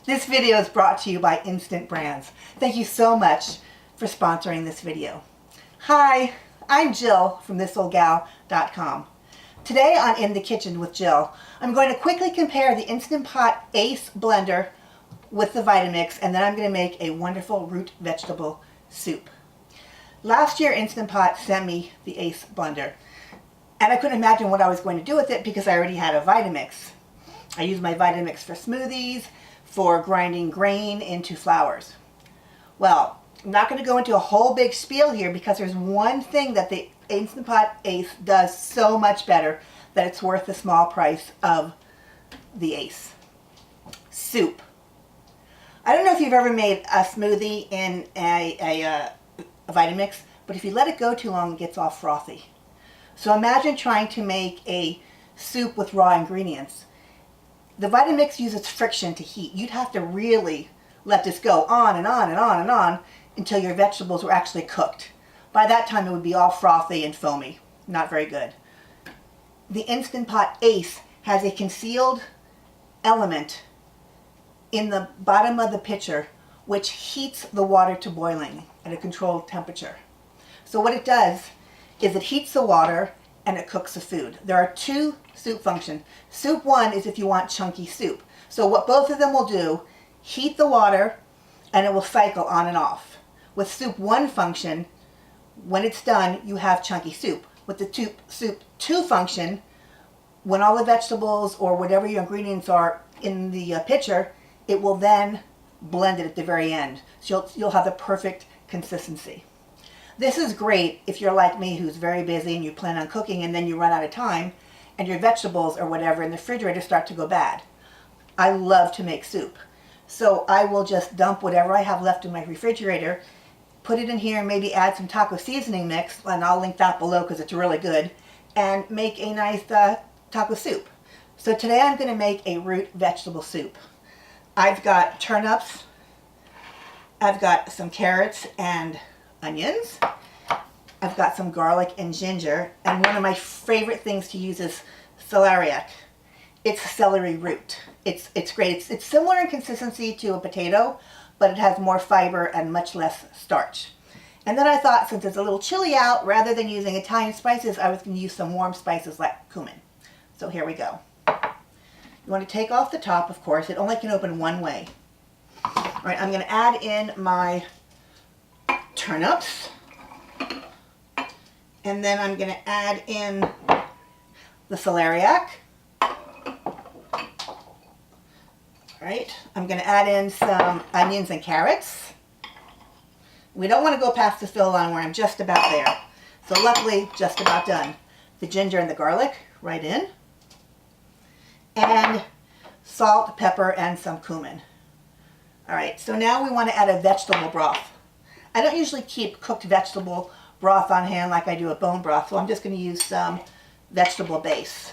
This video is brought to you by Instant Brands. Thank you so much for sponsoring this video. Hi, I'm Jill from thisoldgal.com. Today on In the Kitchen with Jill, I'm going to quickly compare the Instant Pot Ace blender with the Vitamix, and then I'm going to make a wonderful root vegetable soup. Last year, Instant Pot sent me the Ace blender, and I couldn't imagine what I was going to do with it because I already had a Vitamix. I use my Vitamix for smoothies, for grinding grain into flours. Well, I'm not going to go into a whole big spiel here because there's one thing that the Instant Pot Ace does so much better that it's worth the small price of the Ace. Soup. I don't know if you've ever made a smoothie in a Vitamix, but if you let it go too long, it gets all frothy. So imagine trying to make a soup with raw ingredients. The Vitamix uses friction to heat. You'd have to really let this go on and on and on and on until your vegetables were actually cooked. By that time, it would be all frothy and foamy. Not very good. The Instant Pot Ace has a concealed element in the bottom of the pitcher which heats the water to boiling at a controlled temperature. So what it does is it heats the water and it cooks the food. There are two soup functions. Soup 1 is if you want chunky soup. So what both of them will do, heat the water and it will cycle on and off. With soup 1 function, when it's done, you have chunky soup. With the soup 2 function, when all the vegetables or whatever your ingredients are in the pitcher, it will then blend it at the very end. So you'll have the perfect consistency. This is great if you're like me who's very busy and you plan on cooking and then you run out of time and your vegetables or whatever in the refrigerator start to go bad. I love to make soup. So I will just dump whatever I have left in my refrigerator, put it in here, maybe add some taco seasoning mix, and I'll link that below because it's really good, and make a nice taco soup. So today I'm going to make a root vegetable soup. I've got turnips, I've got some carrots and onions, I've got some garlic and ginger, and one of my favorite things to use is celeriac. It's celery root. It's great. It's similar in consistency to a potato, but it has more fiber and much less starch. And then I thought, since it's a little chilly out, rather than using Italian spices, I was going to use some warm spices like cumin. So here we go. You want to take off the top, of course. It only can open one way. All right, I'm going to add in my turnips. And then I'm going to add in the celeriac. All right, I'm going to add in some onions and carrots. We don't want to go past the fill line where I'm just about there. So luckily, just about done. The ginger and the garlic right in. And salt, pepper, and some cumin. All right, so now we want to add a vegetable broth. I don't usually keep cooked vegetable broth on hand like I do a bone broth, so I'm just going to use some vegetable base.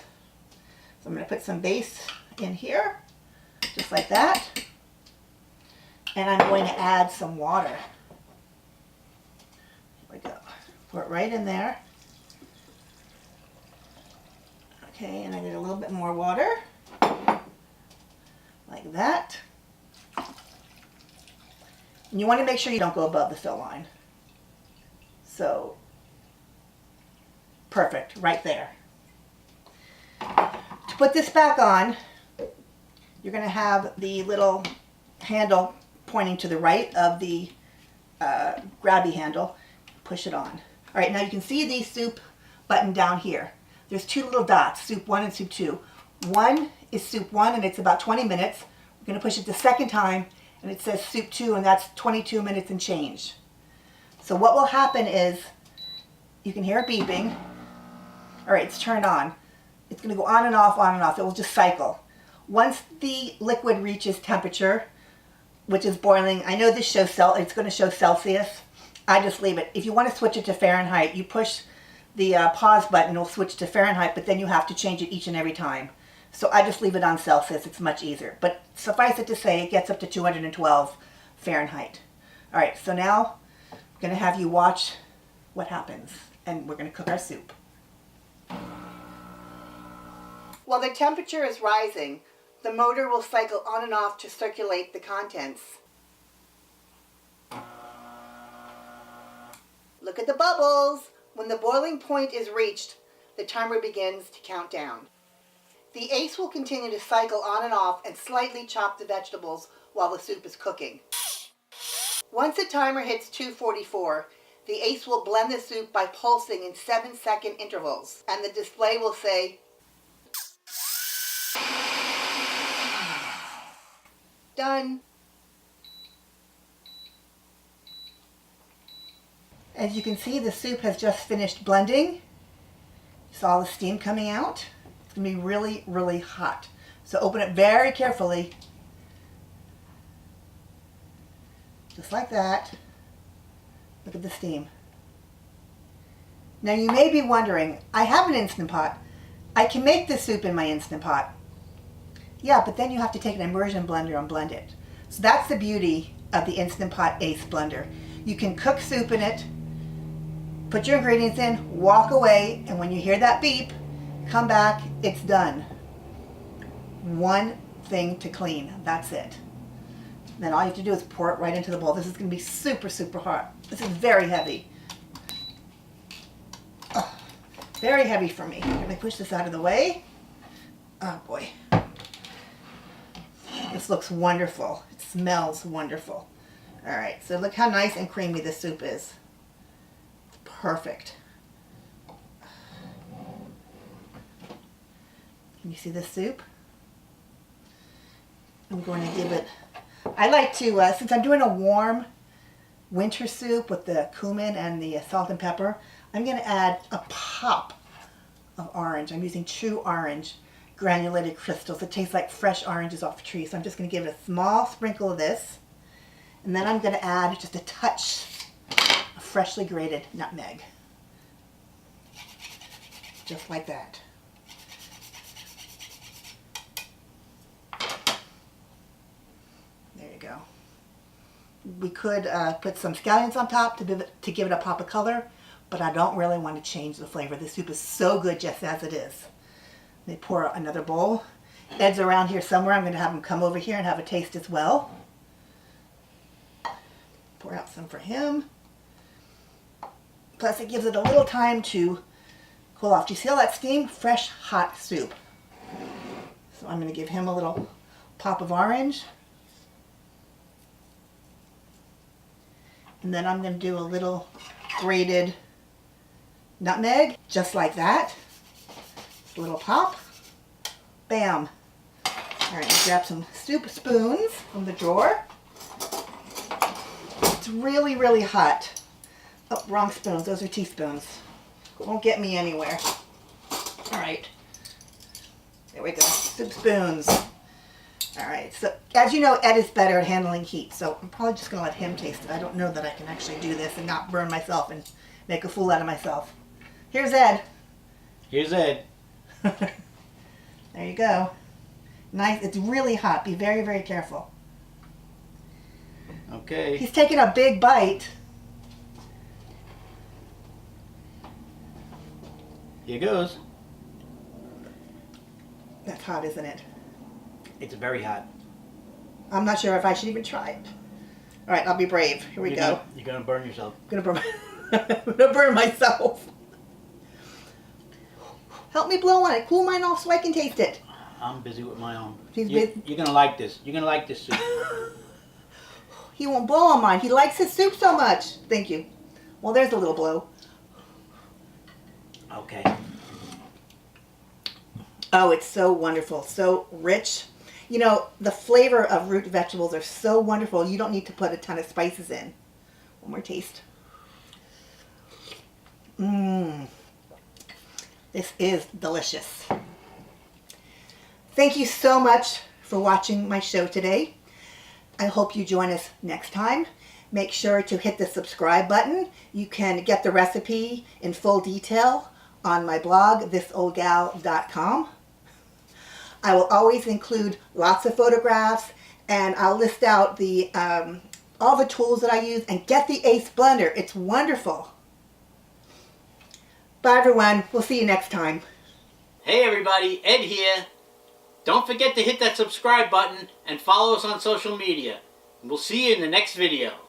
So I'm going to put some base in here, just like that. And I'm going to add some water. Here we go. Pour it right in there. Okay, and I need a little bit more water, like that. And you want to make sure you don't go above the fill line. So, perfect, right there. To put this back on, you're going to have the little handle pointing to the right of the grabby handle. Push it on. All right, now you can see the soup button down here. There's two little dots, soup 1 and soup 2. One is soup 1 and it's about 20 minutes. We're going to push it the second time and it says soup 2 and that's 22 minutes and change. So what will happen is, you can hear it beeping. All right, it's turned on. It's going to go on and off, on and off. It will just cycle. Once the liquid reaches temperature, which is boiling, I know this shows it's going to show Celsius. I just leave it. If you want to switch it to Fahrenheit, you push the pause button, it'll switch to Fahrenheit, but then you have to change it each and every time. So I just leave it on Celsius. It's much easier. But suffice it to say, it gets up to 212 Fahrenheit. All right, so now I'm going to have you watch what happens, and we're going to cook our soup. Well, the temperature is rising. The motor will cycle on and off to circulate the contents. Look at the bubbles. When the boiling point is reached, the timer begins to count down. The Ace will continue to cycle on and off and slightly chop the vegetables while the soup is cooking. Once the timer hits 244, the Ace will blend the soup by pulsing in 7-second intervals, and the display will say, done. As you can see, the soup has just finished blending. You saw the steam coming out. It's going to be really, really hot. So open it very carefully. Just like that. Look at the steam. Now you may be wondering, I have an Instant Pot. I can make this soup in my Instant Pot. Yeah, but then you have to take an immersion blender and blend it. So that's the beauty of the Instant Pot Ace blender. You can cook soup in it, put your ingredients in, walk away, and when you hear that beep, come back, it's done. One thing to clean, that's it. Then all you have to do is pour it right into the bowl. This is going to be super, super hot. This is very heavy. Oh, very heavy for me. Let me push this out of the way. Oh boy. This looks wonderful. It smells wonderful. All right, so look how nice and creamy this soup is. It's perfect. Can you see this soup? I'm going to give it, I like to, since I'm doing a warm winter soup with the cumin and the salt and pepper, I'm going to add a pop of orange. I'm using true orange granulated crystals. It tastes like fresh oranges off a tree. So I'm just going to give it a small sprinkle of this. And then I'm going to add just a touch of freshly grated nutmeg. Just like that. There you go. We could put some scallions on top to give it a pop of color, but I don't really want to change the flavor. The soup is so good just as it is. Let me pour another bowl. Ed's around here somewhere. I'm going to have him come over here and have a taste as well. Pour out some for him. Plus it gives it a little time to cool off. Do you see all that steam? Fresh, hot soup. So I'm going to give him a little pop of orange. And then I'm going to do a little grated nutmeg, just like that. A little pop. Bam. All right, grab some soup spoons from the drawer. It's really, really hot. Oh, wrong spoons. Those are teaspoons. Won't get me anywhere. All right. There we go. Soup spoons. All right. So, as you know, Ed is better at handling heat, so I'm probably just going to let him taste it. I don't know that I can actually do this and not burn myself and make a fool out of myself. Here's Ed. Here's Ed. There you go. Nice. It's really hot. Be very, very careful. Okay. He's taking a big bite. Here goes. That's hot, isn't it? It's very hot. I'm not sure if I should even try it. All right, I'll be brave. Here we go. You're gonna burn yourself. I'm gonna burn myself. Help me blow on it. Cool mine off so I can taste it. I'm busy with my own. You're gonna like this. You're gonna like this soup. He won't blow on mine. He likes his soup so much. Thank you. Well, there's a little blow. Okay. Oh, it's so wonderful. So rich. You know, the flavor of root vegetables are so wonderful. You don't need to put a ton of spices in. One more taste. Mmm. This is delicious. Thank you so much for watching my show today. I hope you join us next time. Make sure to hit the subscribe button. You can get the recipe in full detail on my blog, thisoldgal.com. I will always include lots of photographs, and I'll list out the all the tools that I use, and get the Ace blender. It's wonderful. Bye everyone. We'll see you next time. Hey everybody, Ed here. Don't forget to hit that subscribe button and follow us on social media. We'll see you in the next video.